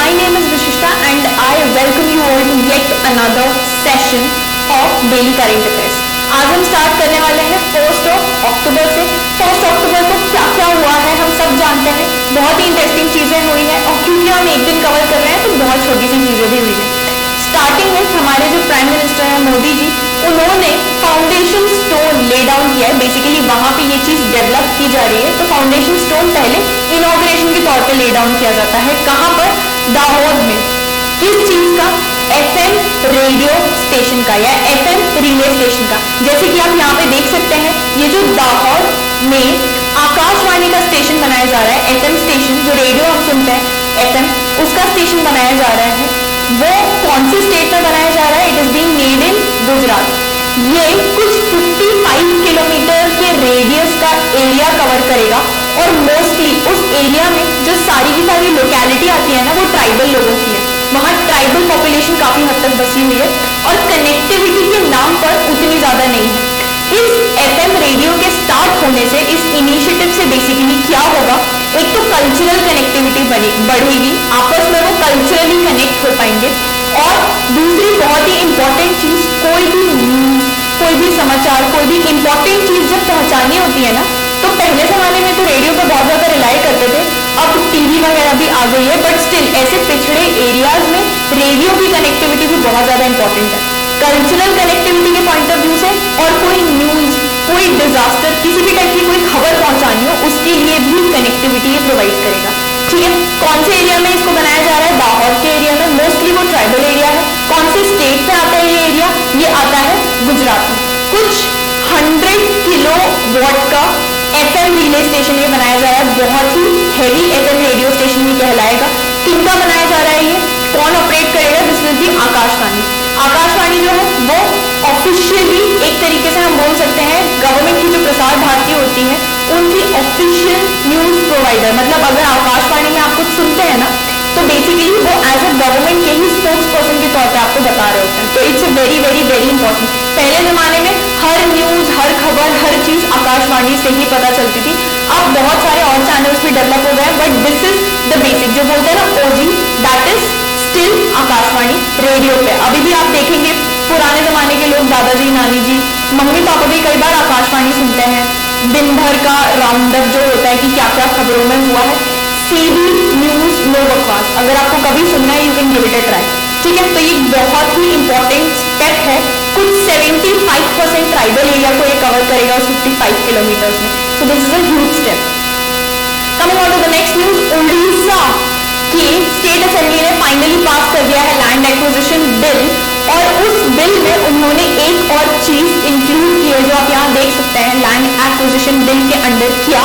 My name is Vishishta and I welcome you all to yet another session of Daily Current Affairs. आज हम start करने वाले हैं 1 अक्टूबर से। 1 अक्टूबर को क्या क्या हुआ है हम सब जानते हैं। बहुत ही इंटरेस्टिंग चीजें हुई हैं और क्योंकि हम एक दिन कवर कर रहे हैं तो बहुत छोटी सी चीजें भी हुई हैं। स्टार्टिंग में हमारे जो प्राइम मिनिस्टर हैं मोदी जी, उन्होंने फाउंडेशन स्टोन ले डाउन किया है। बेसिकली वहां पे ये चीज डेवलप की जा रही है, तो फाउंडेशन स्टोन पहले इनॉग्रेशन के तौर पे ले डाउन किया जाता है। कहां पर? दाहोद में। किस चीज का? एफएम रेडियो स्टेशन का या एफएम रिले स्टेशन का। जैसे कि आप यहाँ पे देख सकते हैं, ये जो दाहोद में आकाशवाणी का स्टेशन बनाया जा रहा है, एफएम स्टेशन जो रेडियो हम सुनते हैं एफएम, उसका स्टेशन बनाया जा रहा है। वो कौन से स्टेट में बनाया जा रहा है? It is being made in Gujarat. ये कुछ 55 किलोमीटर के रेडियस का एरिया कवर करेगा और मोस्टली उस एरिया में जो सारी की सारी लोकेलिटी आती है ना, वो ट्राइबल लोगों की है। वहाँ ट्राइबल पॉपुलेशन काफी हद तक बसी हुई है और कनेक्टिविटी के नाम पर उतनी ज्यादा नहीं है। इस एफएम रेडियो के स्टार्ट होने से, इस इनिशिएटिव से बेसिकली क्या होगा? एक तो कल्चरल कनेक्टिविटी बढ़ेगी, आपस में वो कल्चरली कनेक्ट हो पाएंगे। और दूसरी बहुत ही इंपॉर्टेंट चीज, कोई भी न्यूज, कोई भी समाचार, कोई भी इंपॉर्टेंट चीज जब पहुंचानी होती है ना, तो पहले जमाने में तो रेडियो पर बहुत ज्यादा रिलाई करते थे। अब टीवी वगैरह भी आ गई है, बट स्टिल ऐसे पिछड़े एरियाज में रेडियो की कनेक्टिविटी भी बहुत ज्यादा इंपॉर्टेंट है कल्चरल कनेक्टिविटी के पॉइंट ऑफ व्यू से। और कोई न्यूज, कोई डिजास्टर, किसी भी टाइप की कोई खबर पहुंचानी हो, उसके लिए भी कनेक्टिविटी ये प्रोवाइड करेगा। ठीक है, कौन से एरिया में इसको बनाया जा रहा है? दाहोद के एरिया में। मोस्टली वो ट्राइबल एरिया है। कौन से स्टेट में आता है ये एरिया? ये आता है गुजरात में। कुछ 100 किलोवाट का एफएम रिले स्टेशन ये बनाया जा रहा है। बहुत ही हैवी एफएम रेडियो स्टेशन ये कहलाएगा। किनका बनाया जा रहा है ये? कौन ऑपरेट करेगा? This will be Akashvani. Akashvani जो है वो ऑफिशियली एक तरीके से हम बोल सकते हैं गवर्नमेंट की जो प्रसार भारती होती है उनकी ऑफिशियल न्यूज प्रोवाइडर। मतलब अगर आकाशवाणी में आप कुछ सुनते हैं ना, तो बेसिकली वो एज ए गवर्नमेंट के ही स्पोक्स पर्सन के तौर पे आपको बता रहे होते हैं। तो it's a very very very important. पहले जमाने में हर न्यूज, हर खबर, हर चीज आकाशवाणी से ही पता चलती थी। अब बहुत सारे और चैनल्स भी डेवलप हो गए, but this is the basic, जो बोलते हैं ना OG, that is still Akashvani radio पे। अभी भी आप देखेंगे पुराने जमाने के लोग, दादाजी, नानी जी, मम्मी पापा भी कई बार आकाशवाणी सुनते हैं। दिन भर का राउंड अप जो होता है कि क्या क्या खबरों में हुआ है। सीधी न्यूज, नो बकवास। अगर आपको कभी सुनना है, you can give it a try. ठीक है, तो ये बहुत ही इंपॉर्टेंट स्टेप है। कुछ 75% ट्राइबल एरिया को ये कवर करेगा उस 55 किलोमीटर्स में। So this is a huge step. Coming on to the next news, Orissa की स्टेट असेंबली ने फाइनली पास कर दिया है लैंड एक्विजिशन बिल। और उस बिल में उन्होंने एक और चीज इंक्लूड की है जो आप यहाँ देख सकते हैं। लैंड एक्विजिशन बिल के अंडर क्या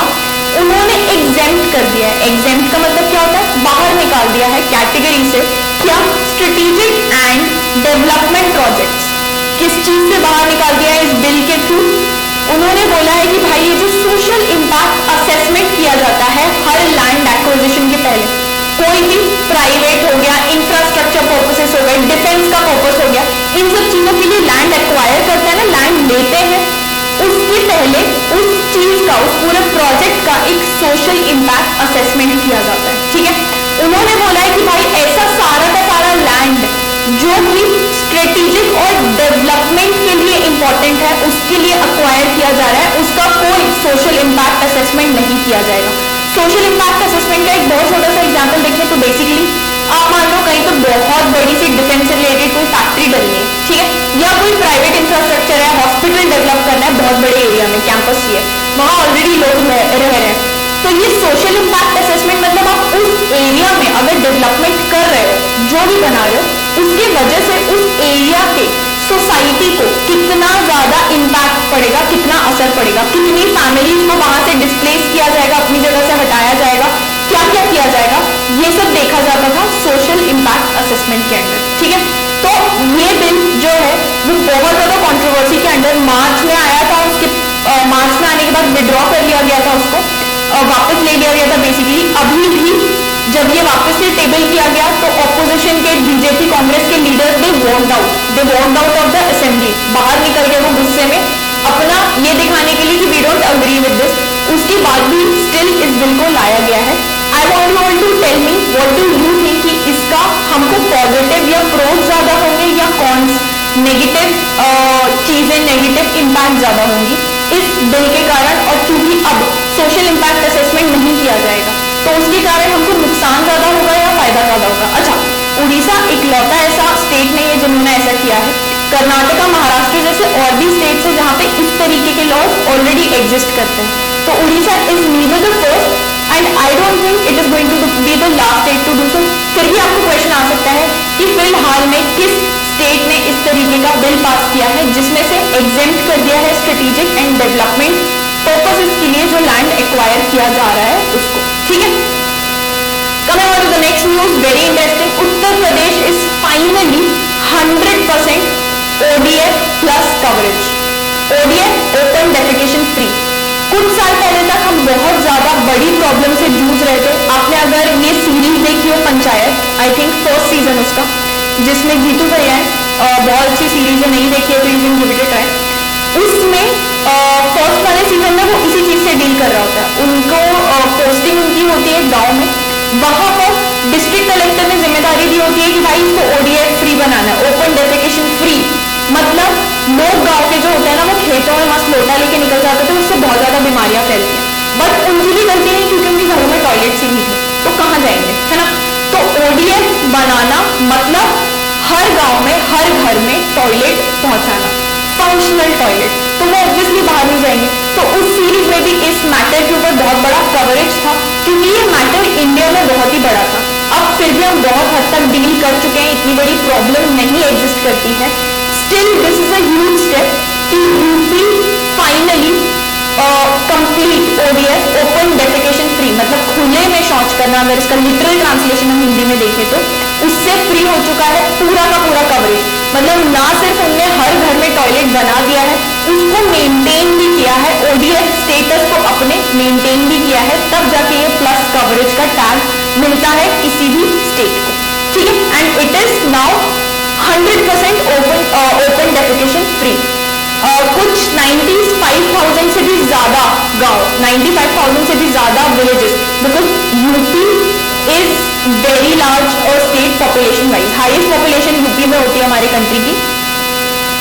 उन्होंने एग्जेम्प्ट कर दिया है। एग्जेम्प्ट का मतलब क्या होता है? बाहर निकाल दिया है कैटेगरी से। क्या? Strategic and development projects. किस चीज से बाहर निकाल दिया है इस बिल के थ्रू? उन्होंने बोला है कि भाई ये जो सोशल इंपैक्ट असेसमेंट किया जाता है हर लैंड एक्विजिशन के पहले, कोई भी प्राइवेट हो गया, इंफ्रास्ट्रक्चर पर्पसेस हो गए, डिफेंस का पर्पस हो गया, इन सब चीजों के लिए लैंड एक्वायर करते हैं ना, लैंड लेते हैं, उसके पहले उस चीज का, उस पूरे प्रोजेक्ट का एक सोशल इंपैक्ट असेसमेंट किया जाता है। ठीक है, उन्होंने बोला है कि भाई ऐसा सारा का सारा लैंड जो कि स्ट्रेटेजिक और डेवलपमेंट के लिए इंपॉर्टेंट है, उसके लिए अक्वायर किया जा रहा है, उसका कोई सोशल इंपैक्ट असेसमेंट नहीं किया जाएगा। सोशल इंपैक्ट असेसमेंट का एक बहुत छोटा सा एग्जांपल देखें तो बेसिकली आप मान लो कहीं तो बहुत बड़ी सी डिफेंस से रिलेटेड कोई फैक्ट्री डलनी है, ठीक है, या कोई प्राइवेट इंफ्रास्ट्रक्चर है, हॉस्पिटल डेवलप करना है बहुत बड़े एरिया में, कैंपस ही है, वहां ऑलरेडी लोग रह रहे हैं। तो ये सोशल इंपैक्ट असेसमेंट मतलब आप उस एरिया में अगर डेवलपमेंट कर रहे हो, जो भी बना रहे हो, उसके वजह से उस एरिया के सोसाइटी को कितना ज्यादा इंपैक्ट पड़ेगा, कितना असर पड़ेगा, कितनी फैमिलीज को वहां से डिस्प्लेस किया जाएगा, अपनी जगह से हटाया जाएगा, क्या क्या किया जाएगा, ये सब देखा जाता था सोशल इंपैक्ट असेसमेंट के अंदर। ठीक है, तो ये बिल जो है वो बहुत ज्यादा कंट्रोवर्सी के अंदर मार्च में आया था। उसके मार्च में आने के बाद विड्रॉ कर लिया गया था, उसको वापस ले लिया गया था। बेसिकली अभी भी जब ये वापस से टेबल किया गया तो ऑपोजिशन के बीजेपी कांग्रेस के leaders they walked out of the assembly, बाहर निकल गए वो गुस्से में, अपना ये दिखाने के लिए कि we don't agree with this. उसके बाद भी स्टिल इस बिल को लाया गया है। I want you all to tell me what do you think कि इसका हमको पॉजिटिव या प्रोज ज्यादा होंगे या कॉन्स, नेगेटिव चीजें, नेगेटिव इम्पैक्ट ज्यादा होंगी इस बिल के कारण। और क्योंकि अब सोशल इम्पैक्ट असेसमेंट नहीं किया जाएगा तो उसके कारण हमको नुकसान ज्यादा होगा या फायदा ज्यादा होगा। अच्छा, उड़ीसा इकलौता ऐसा स्टेट नहीं है जिन्होंने ऐसा किया है। कर्नाटका, महाराष्ट्र जैसे और भी स्टेट्स है जहां पे इस तरीके के लॉज ऑलरेडी एग्जिस्ट करते हैं। तो Orissa is neither the first and I don't think it is going to be the last state to do so. फिर भी आपको क्वेश्चन आ सकता है कि फिलहाल में किस स्टेट ने इस तरीके का बिल पास किया है जिसमें से एग्जेम्प्ट कर दिया है स्ट्रेटेजिक एंड डेवलपमेंट पर्पसेस के लिए जो लैंड एक्वायर किया जा रहा है उसको। ठीक है, coming on to the next news, very interesting. Uttar Pradesh is finally 100% ODF plus coverage. ODF open defecation free. कुछ साल पहले तक हम बहुत ज्यादा बड़ी प्रॉब्लम से जूझ रहे थे। आपने अगर ये सीरीज देखी हो panchayat, I think first season उसका, जिसमें जीतू भैया है, बहुत अच्छी सीरीज है, नहीं देखी है तो you can give it a try. उसमें फर्स्ट वाले सीजन में वो इसी चीज से डील कर रहा होता है। उनको पोस्टिंग उनकी होती है गांव में, वहां पर डिस्ट्रिक्ट कलेक्टर ने जिम्मेदारी दी होती है कि भाई इसको ODF फ्री बनाना है, ओपन डेफिकेशन फ्री। मतलब लोग गांव के जो होते हैं ना वो खेतों में मस्त लोटा लेके निकल जाते थे, उससे बहुत ज्यादा बीमारियां फैलती हैं। बट उनकी भी गलती नहीं क्योंकि उनके घरों में टॉयलेट ही नहीं थे, तो कहाँ जाएंगे, है ना। तो ODF बनाना मतलब हर गांव में, हर घर में टॉयलेट पहुंचाना, फंक्शनल टॉयलेट। तो वो ऑब्वियसली बाहर नहीं जाएंगे। तो उस सीरीज में भी इस मैटर के ऊपर बहुत बड़ा कवरेज था क्योंकि ये मैटर इंडिया में बहुत ही बड़ा था। अब फिर भी हम बहुत हद तक डील कर चुके हैं, इतनी बड़ी प्रॉब्लम नहीं एग्जिस्ट करती है। Still this is a huge step कि UP finally complete ODF open defecation free, मतलब खुले में शौच करना, अगर इसका लिटरल ट्रांसलेशन हम हिंदी में देखें तो उससे फ्री हो चुका है पूरा का पूरा कवरेज। मतलब ना सिर्फ उनने हर घर में टॉयलेट बना दिया है, उसको मेंटेन भी किया है, ODF स्टेटस को अपने मेंटेन भी किया है, तब जाके ये प्लस कवरेज का टैग मिलता है किसी भी स्टेट को। ठीक है, and it is now 100% open defecation free. कुछ 95,000 से भी ज्यादा गांव, 95,000 से भी ज्यादा villages, because UP is very large और state population wise highest population UP में होती है हमारे कंट्री की।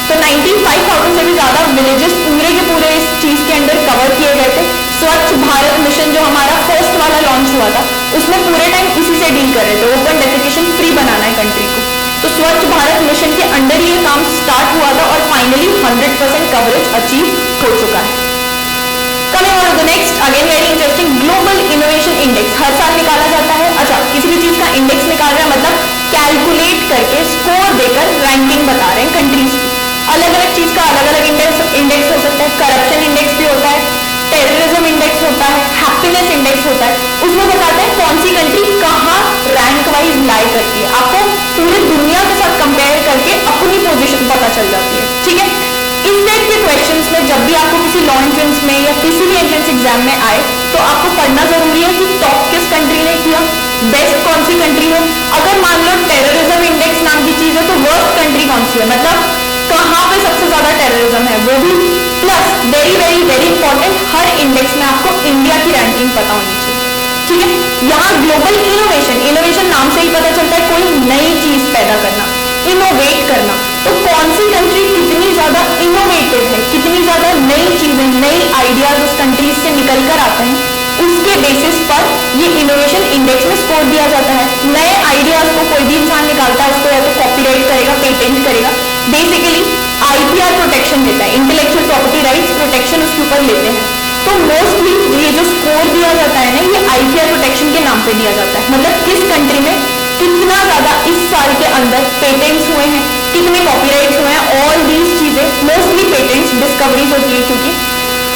तो 95,000 से भी ज्यादा विलेजेस पूरे के पूरे इस चीज के अंडर कवर किए गए थे। स्वच्छ भारत मिशन जो हमारा फर्स्ट वाला लॉन्च हुआ था उसमें पूरे टाइम इसी से डील कर रहे थे, ओपन डेफिकेशन फ्री बनाना है कंट्री को। तो स्वच्छ भारत मिशन के अंडर ये काम स्टार्ट हुआ था और फाइनली 100% कवरेज अचीव हो चुका है। Coming on to the next, again very interesting, global innovation index हर साल निकाला जाता है। अच्छा, किसी भी चीज का इंडेक्स निकाल रहे हैं मतलब कैलकुलेट करके स्कोर देकर रैंकिंग बता रहे हैं कंट्रीज की। अलग अलग चीज का अलग अलग इंडेक्स हो सकता है। करप्शन इंडेक्स भी होता है, टेररिज्म इंडेक्स होता है, हैप्पीनेस इंडेक्स होता है। उसमें बताते हैं कौन सी कंट्री कहाँ रैंक वाइज लाई करती है। आपको पूरी दुनिया के साथ कंपेयर करके अपनी पोजीशन पता चल जाती है। ठीक है, इस टाइप के क्वेश्चंस में जब भी आपको किसी लॉ एंट्रेंस में या किसी भी एंट्रेंस एग्जाम में आए तो आपको पढ़ना जरूरी है कि टॉप किस कंट्री ने किया, बेस्ट कौन सी कंट्री है। अगर मान लो टेररिज्म इंडेक्स नाम की चीज है तो वर्स्ट कंट्री कौन सी है, मतलब कहाँ पे सबसे ज्यादा टेररिज्म है वो भी। Plus very very very important, हर इंडेक्स में आपको इंडिया की रैंकिंग पता होनी चाहिए। ठीक है, यहाँ ग्लोबल इनोवेशन, इनोवेशन नाम से ही पता चलता है कोई नई चीज पैदा करना, इनोवेट करना। तो कौन सी कंट्री कितनी ज्यादा इनोवेटिव है, कितनी ज्यादा नई चीजें, नई आइडियाज उस कंट्रीज से निकल कर आते हैं, उसके बेसिस पर ये इनोवेशन इंडेक्स में स्कोर दिया जाता है। नए आइडियाज को कोई भी इंसान निकालता है, उसको या तो कॉपीराइट करेगा, पेटेंट करेगा, बेसिकली IPR प्रोटेक्शन देता है, इंटेलेक्चुअल प्रॉपर्टी राइट्स प्रोटेक्शन उसके ऊपर लेते हैं। तो मोस्टली ये जो स्कोर दिया जाता है ना, ये IPR प्रोटेक्शन के नाम पे दिया जाता है। मतलब किस कंट्री में कितना ज्यादा इस साल के अंदर पेटेंट्स हुए हैं, कितने कॉपीराइट्स हुए हैं, ऑल दीज चीजें, मोस्टली पेटेंट्स डिस्कवरीज होती है क्योंकि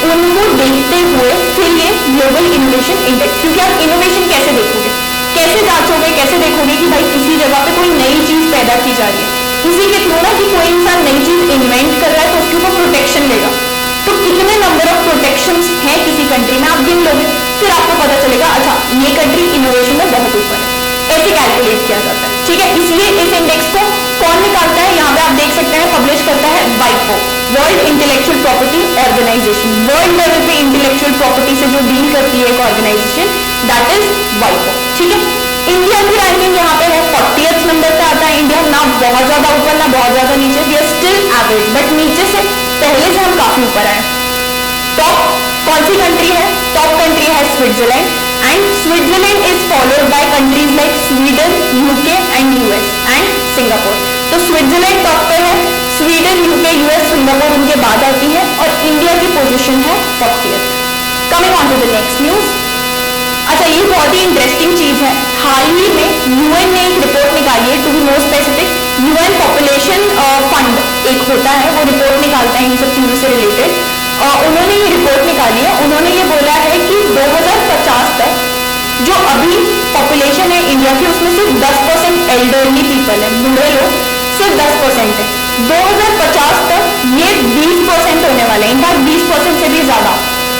उनको देखते हुए फिर ये ग्लोबल इनोवेशन इंडेक्स। क्योंकि आप इनोवेशन कैसे देखोगे, कैसे जांचोगे, कैसे देखोगे कि भाई किसी जगह पे कोई नई चीज पैदा की जा रही है, इसी के थ्रू ना कि कोई इंसान नई चीज इन्वेंट कर रहा है तो उसके ऊपर प्रोटेक्शन लेगा। तो कितने नंबर ऑफ प्रोटेक्शंस हैं किसी कंट्री में आप गिन लोगे, फिर आपको पता चलेगा अच्छा ये कंट्री इनोवेशन में बहुत ऊपर है। ऐसे कैलकुलेट किया जाता है। ठीक है, इसलिए इस इंडेक्स को कौन निकालता है, यहाँ पे आप देख सकते हैं पब्लिश करता है WIPO, world intellectual property organisation. World level पे इंटेलेक्चुअल प्रॉपर्टी से जो डील करती है एक ऑर्गेनाइजेशन, दैट इज WIPO। ठीक है, इंडिया की रैंकिंग यहाँ पे है 40th नंबर पे आता है इंडिया, ना बहुत ज्यादा ऊपर ना बहुत ज्यादा नीचे, we are still average, but नीचे से पहले से हम काफी ऊपर आए। टॉप कौन सी कंट्री है? टॉप कंट्री है Switzerland, and Switzerland is followed by countries like Sweden, UK and US and Singapore. तो स्विट्जरलैंड टॉप पे है, स्वीडन, यूके, यूएस, सिंगापुर उनके बाद आती है, और इंडिया की पोजीशन है 40th। Coming on to the next news. अच्छा, ये बहुत ही इंटरेस्टिंग चीज है। हाल ही में यूएन ने एक रिपोर्ट निकाली है, to be more specific UN population fund एक होता है, वो रिपोर्ट निकालता है इन सब चीजों से रिलेटेड। उन्होंने ये रिपोर्ट निकाली है, उन्होंने ये बोला है कि 2050 तक जो अभी पॉपुलेशन है इंडिया की, उसमें सिर्फ 10% एल्डरली पीपल है, बूढ़े लोग सिर्फ 10% है। 2050 तक ये 20% होने वाला है, इनफैक्ट 20% से भी ज्यादा।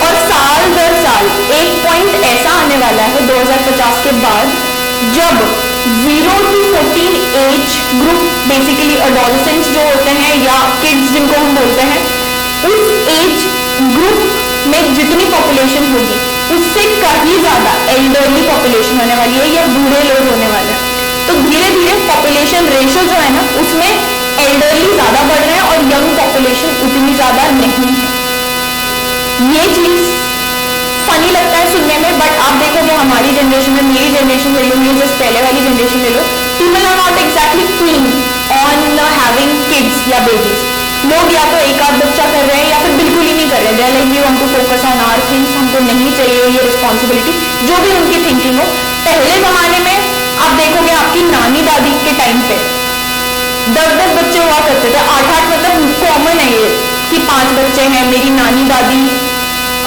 और साल दर साल एक पॉइंट ऐसा आने वाला है 2050 के बाद, जब 0 to 14 age group, basically adolescents जो होते हैं या किड्स जिनको हम बोलते हैं, उस एज ग्रुप में जितनी पॉपुलेशन होगी उससे कहीं ज्यादा एल्डरली पॉपुलेशन होने वाली है या बूढ़े लोग होने वाले हैं। तो धीरे धीरे पॉपुलेशन रेशियो जो है ना, उसमें एल्डरली ज्यादा बढ़ रहे हैं और यंग पॉपुलेशन उतनी ज्यादा नहीं है। ये चीज फनी लगता है सुनने में, बट आप देखोगे हमारी जनरेशन में, मेरी जनरेशन ले लो, मेरी जस्ट पहले वाली जनरेशन ले लो, people are not exactly keen on having kids या बेबीज। लोग या तो एक आध बच्चा कर रहे हैं या फिर बिल्कुल ही नहीं कर रहे, they are like we want to focus on our things, हमको नहीं चाहिए ये रिस्पॉन्सिबिलिटी, जो भी उनकी थिंकिंग हो। पहले जमाने में आप देखोगे आपकी नानी दादी के टाइम पे 10-10 बच्चे हुआ करते थे, 8-8, मतलब कॉमन है ये कि 5 बच्चे हैं। मेरी नानी दादी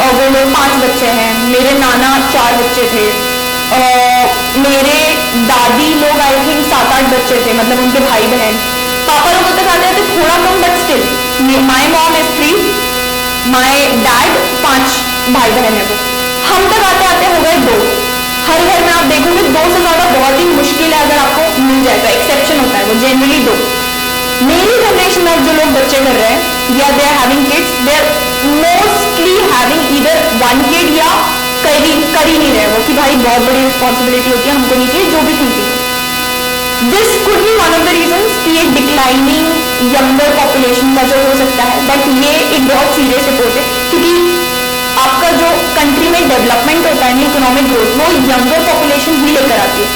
और वो लोग 5 बच्चे हैं, मेरे नाना 4 बच्चे थे, मेरे दादी लोग आई थिंक 7-8 बच्चे थे, मतलब उनके भाई बहन। पापा लोग तक आते थे थोड़ा कम, but still my mom is 3, my dad 5 भाई बहन है वो। हम तक आते आते हो गए 2। हर घर में आप देखोगे 2 से ज्यादा बहुत ही मुश्किल है, अगर आपको मिल जाएगा, एक्सेप्शन होता है वो, जनरली 2। मेरी जनरेशन में जो लोग बच्चे कर रहे हैं या they are having kids, they are mostly having either 1 kid या कर ही नहीं रहे वो कि भाई बहुत बड़ी रिस्पॉन्सिबिलिटी होती है, हमको नहीं चाहिए, जो भी thinking. This could be one of the reasons कि ये डिक्लाइनिंग यंगर पॉपुलेशन का जो हो सकता है, बट ये एक बहुत सीरियस रिपोर्ट है, क्योंकि आपका जो कंट्री में डेवलपमेंट होता है, इकोनॉमिक ग्रोथ, वो यंगर पॉपुलेशन ही लेकर आती है।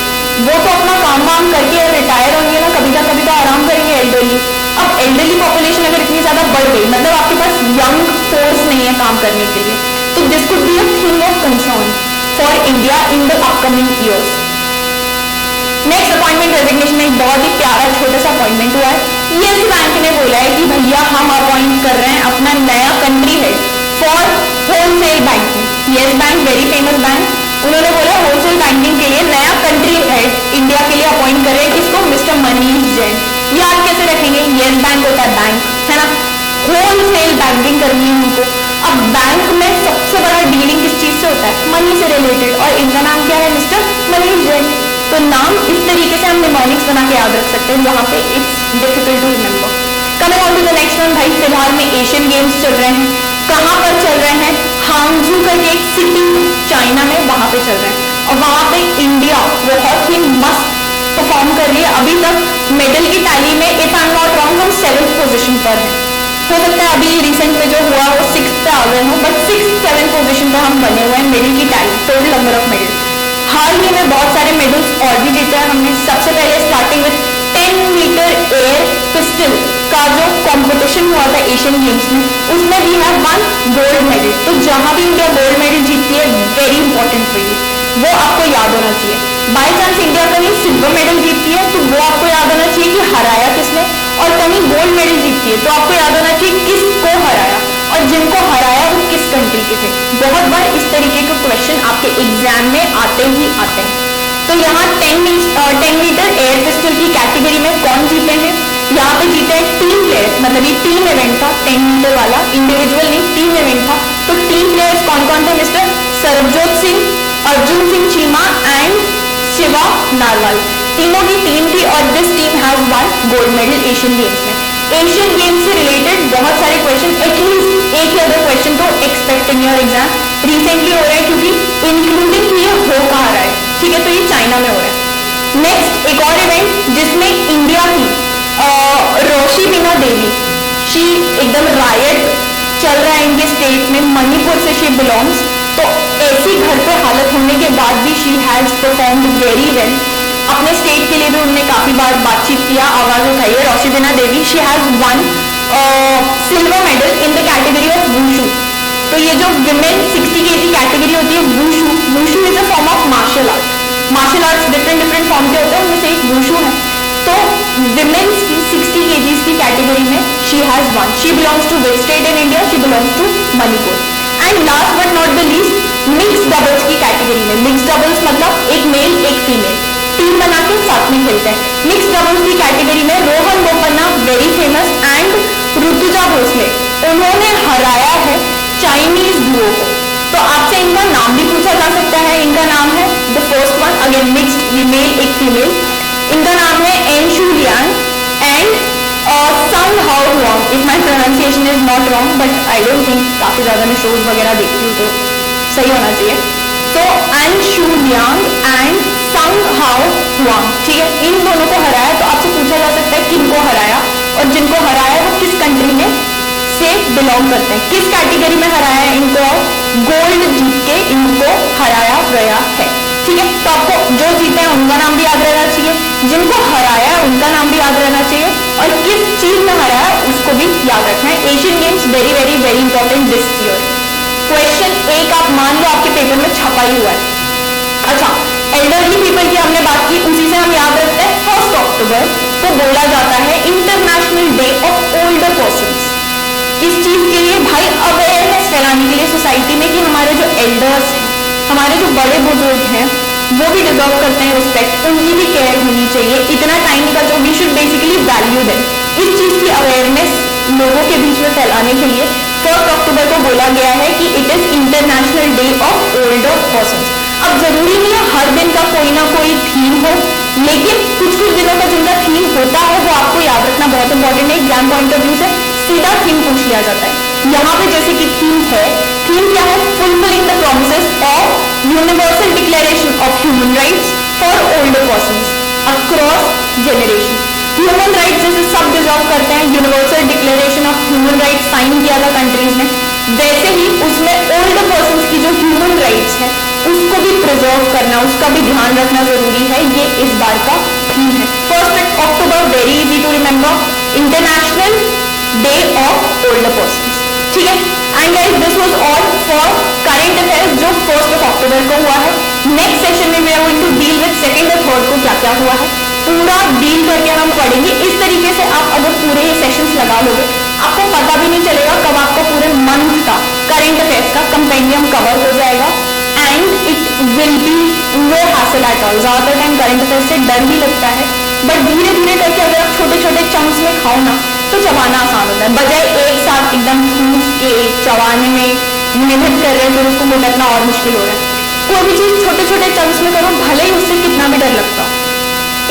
वो तो अपना काम वाम करके रिटायर होंगे ना, कभी तो आराम करेंगे एल्डरली। अब एल्डरली पॉपुलेशन अगर इतनी ज्यादा बढ़ गई, मतलब आपके पास यंग फोर्स नहीं है काम करने के लिए, तो this could be a thing of concern for India in the upcoming years. Next appointment resignation में एक बहुत ही प्यारा छोटा सा अपॉइंटमेंट हुआ है। यस बैंक ने बोला है कि भैया हम अपॉइंट कर रहे हैं अपना नया country head for wholesale banking. Yes bank very famous bank, उन्होंने बोला होलसेल बैंकिंग के लिए नया कंट्री हेड इंडिया के लिए अपॉइंट कर रहे हैं, किसको? मिस्टर मनीष जैन। याद कैसे रखेंगे? यस बैंक होता है बैंक, है ना, होलसेल बैंकिंग करनी है उनको। अब बैंक में सबसे बड़ा डीलिंग किस चीज से होता है? मनी से रिलेटेड, और इनका नाम क्या है? मिस्टर मनीष जैन। तो नाम इस तरीके से हम निमोनिक्स बना के याद रख सकते हैं, यहाँ पे it's difficult to remember. Coming on to the next one, भाई फिलहाल में एशियन गेम्स चल रहे हैं। कहाँ पर चल रहे हैं? हांगझू करके एक सिटी चाइना में, वहां पे चल रहे हैं, और वहां पे इंडिया बहुत ही मस्त परफॉर्म कर रही है। अभी तक मेडल की टैली में if I am not wrong हम 7th पोजीशन पर है। हो सकता है अभी रिसेंट में जो हुआ वो 6th पे आ गए हो, बट 6th-7th पोजीशन पर हम बने हुए हैं मेडल की tally, total number of medal. हाल ही में बहुत सारे मेडल्स और भी जीते हैं हमने। सबसे पहले starting with 10 metre air pistol का जो कंपटीशन हुआ था एशियन गेम्स में, उसमें भी है 1 गोल्ड मेडल। तो जहां भी इंडिया गोल्ड मेडल जीतती है, वेरी इंपॉर्टेंट फॉर यू, वो आपको याद होना चाहिए। बाय चांस इंडिया कहीं सिल्वर मेडल जीतती है तो वो आपको याद होना चाहिए कि हराया किसने, और कहीं गोल्ड मेडल जीतती है तो आपको याद होना चाहिए किसको हराया, और जिनको हराया वो किस कंट्री के थे। बहुत बार इस तरीके के क्वेश्चन आपके एग्जाम में आते ही आते हैं। तो यहाँ 10 मीटर एयर पिस्टल की कैटेगरी में कौन जीते हैं? यहाँ पे जीते हैं टीम प्लेयर्स, मतलब ये टीम इवेंट था 10 मीटर वाला, इंडिविजुअल नहीं, टीम इवेंट था। तो टीम प्लेयर्स कौन कौन थे? Mister Sarabjot Singh, Arjun Singh Cheema and Shiva narwhal, तीनों की टीम थी, और this team has one gold medal Asian games में। एशियन गेम्स से रिलेटेड बहुत सारे क्वेश्चन, एटलीस्ट एक या 2 क्वेश्चन तो expect in your exam recently हो रहा है, क्योंकि इंक्लूडिंग ये हो कहाँ रहा है, ठीक है, तो ये चाइना में हो रहा है। नेक्स्ट एक और इवेंट जिसमें इंडिया की रोशिबिना देवी, शी एकदम रायट चल रहा है इनके स्टेट में, मणिपुर से शी बिलोंग्स। तो ऐसी घर पे हालत होने के बाद भी she has performed very well. अपने स्टेट के लिए भी उन्होंने काफी बार बातचीत किया, आवाज उठाई है। Roshibina Devi, she has won silver medal in the category of wushu. तो ये जो विमेन 60 kg कैटेगरी होती है wushu, wushu is a form of martial art. Martial arts different form के होते हैं, उनमें से एक वुशु है। तो विमेन्स की 60 kg की कैटेगरी में she has won. She belongs to which state in India? She belongs to Manipur. And last but not the least, mixed doubles की कैटेगरी में, मिक्स डबल्स मतलब एक मेल एक फीमेल टीम बना के साथ में खेलते हैं। मिक्स डबल्स की कैटेगरी में Rohan Bopanna very famous and Rutuja Bhosale, उन्होंने हराया है चाइनीज डुओ को। तो आपसे इनका नाम भी पूछा जा सकता है। इनका नाम है the first one, again mixed male एक फीमेल, इनका नाम है Ensu Liang and Tsung Hao Huang. If my pronunciation is not wrong but I don't think, काफी ज्यादा मैं शोज वगैरह देखती हूँ तो सही होना चाहिए। तो एनशु Liang and Tsung Hao Huang, ठीक है, इन दोनों को हराया। तो आपसे पूछा जा सकता है किनको हराया, और जिनको हराया वो किस कंट्री में से बिलोंग करते हैं, किस कैटेगरी में हराया है इनको, गोल्ड जीत के इनको हराया गया है। ठीक है, तो आपको जो जीते हैं उनका नाम भी याद रहना चाहिए, जिनको हराया है उनका नाम भी याद रहना चाहिए, और किस चीज में हराया उसको भी याद रखना है। Asian games very very very important this year. Question एक आप मान लो आपके पेपर में छपा ही हुआ है। अच्छा, एल्डरली पीपल की हमने बात की, उसी से हम याद रखते हैं 1 अक्टूबर को बोला जाता है international day of older persons. किस चीज के लिए भाई? अवेयरनेस फैलाने के लिए सोसाइटी में कि हमारे जो एल्डर्स हैं, हमारे जो बड़े बुजुर्ग हैं, वो भी डिजर्व करते हैं रिस्पेक्ट, उनकी भी केयर होनी चाहिए। इतना टाइम का जो we should basically value them. इस चीज की अवेयरनेस लोगों के बीच में फैलाने के लिए 1 अक्टूबर को बोला गया है कि it is international day of older persons. अब जरूरी नहीं है हर दिन का कोई ना कोई थीम हो, लेकिन कुछ कुछ दिनों का जिनका थीम होता है वो आपको याद रखना बहुत इंपॉर्टेंट है। एग्जाम पॉइंट ऑफ व्यू से सीधा थीम पूछ लिया जाता है। यहाँ पे जैसे कि थीम है, थीम क्या है? Fulfilling the promises of universal declaration of human rights for older persons across generation. Human rights जैसे सब डिजर्व करते हैं, universal declaration of human rights sign किया था कंट्रीज ने, वैसे ही उसमें ओल्डर पर्सन्स की जो ह्यूमन राइट्स है उसको भी प्रिजर्व करना, उसका भी ध्यान रखना जरूरी है। ये इस बार का थीम है। 1 October very easy to remember, international day of older persons. ठीक है, and guys this was all for current affairs जो 1 अक्टूबर को हुआ है। नेक्स्ट सेशन में we are going to deal with 2nd और 3rd को क्या क्या हुआ है, पूरा डील करके हम पढ़ेंगे। इस तरीके से आप अगर पूरे ये सेशंस लगा लोगे, आपको पता भी नहीं चलेगा कब आपका पूरे मंथ का करंट अफेयर्स का कंपेंडियम कवर हो जाएगा, and it will be no hassle at all. ज्यादातर टाइम करंट अफेयर्स से डर भी लगता है, बट धीरे धीरे करके अगर आप छोटे छोटे चंक्स में खाओ ना तो चबाना आसान होता है, बजाय एक साथ एकदम ठूस के चबाने में मेहनत कर रहे हैं फिर उसको मुटकना और मुश्किल हो रहा है। कोई भी चीज छोटे छोटे चंक्स में करो, भले ही उससे कितना भी डर लगता हो,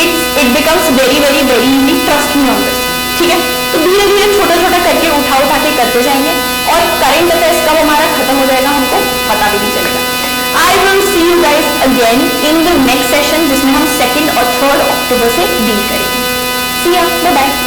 it becomes very very very easy, trust me on this. ठीक है, तो धीरे धीरे छोटा छोटा करके उठा उठा के करते जाएंगे, और करंट अफेयर्स कब हमारा खत्म हो जाएगा हमको पता भी नहीं चलेगा। I will see you guys again in the next session, जिसमें हम 2nd और 3rd अक्टूबर से डील करेंगे। सी या, बाय बाय।